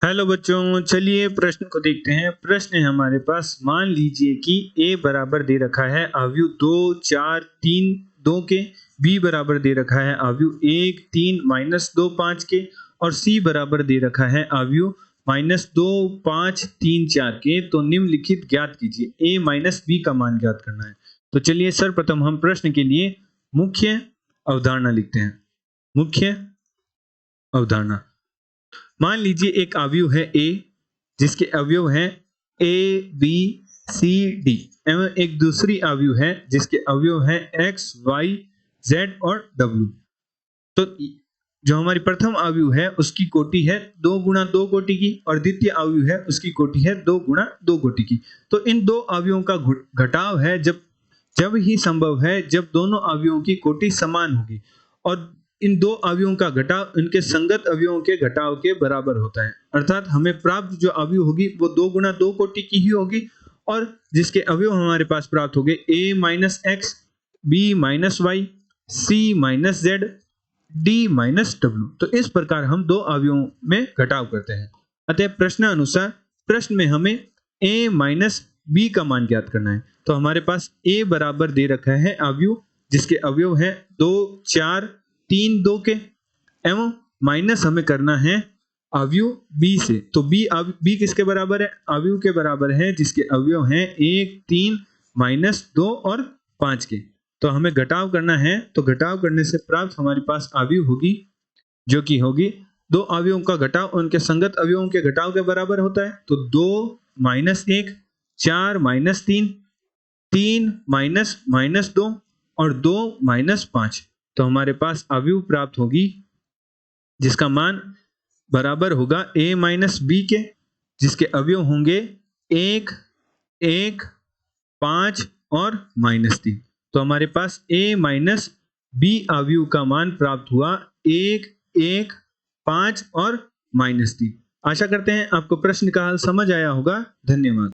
Hello बच्चों, चलिए प्रश्न को देखते हैं। प्रश्न है हमारे पास, मान लीजिए कि a बराबर दे रखा है अवयव 2, 4, 3, 2 के, b बराबर दे रखा है अवयव 1, 3, -2, 5 के और c बराबर दे रखा है अवयव -2, 5, 3, 4 के। तो निम्नलिखित ज्ञात कीजिए। a माइनस b का मान ज्ञात करना है। तो चलिए सर्वप्रथम हम प्रश्न के लिए मुख्य अवधारणा लिखते हैं। मुख्य अवधारणा, मान लीजिए एक अवयव है A जिसके अवयव हैं A, B, C, D एवं एक दूसरी अवयव है जिसके अवयव हैं X, Y, Z और W। तो जो हमारी प्रथम अवयव है उसकी कोटि है 2 गुणा 2 कोटि की और द्वितीय अवयव है उसकी कोटि है 2 गुणा 2 कोटि की। तो इन दो अवयवों का घटाव है जब ही संभव है जब दोनों अवयवों की कोटि समान होगी और इन दो अवयवों का घटाव इनके संगत अवयवों के घटाव के बराबर होता है। अर्थात हमें प्राप्त जो अवयव होगी वो 2 गुणा 2 कोटि की ही होगी और जिसके अवयव हमारे पास प्राप्त हो गए a minus x, b minus y, c minus z, d minus डब्ल्यू। तो इस प्रकार हम दो अवयवों में घटाव करते हैं। अतः प्रश्न अनुसार प्रश्न में हमें a माइनस b का मान ज्ञात करना है। तो हमारे पास a बराबर दे रखा है अवयव जिसके अवयव है 2, 4, 3, 2 के एवं माइनस हमें करना है अवयव b से। तो b किसके बराबर है? अवयव के बराबर है जिसके अवयव हैं 1, 3, -2 और 5 के। तो हमें घटाव करना है। तो घटाव करने से प्राप्त हमारे पास अवयव होगी जो कि होगी दो अवयवों का घटाव उनके संगत अवयवों के घटाव के बराबर होता है। तो 2 -1, 4 -3, 3 -2 और 2 -5। तो हमारे पास अवयव प्राप्त होगी जिसका मान बराबर होगा a माइनस b के, जिसके अवयव होंगे 1, 1, 5 और -3। तो हमारे पास a माइनस b अवयव का मान प्राप्त हुआ 1, 1, 5 और -3। आशा करते हैं आपको प्रश्न का हल समझ आया होगा। धन्यवाद।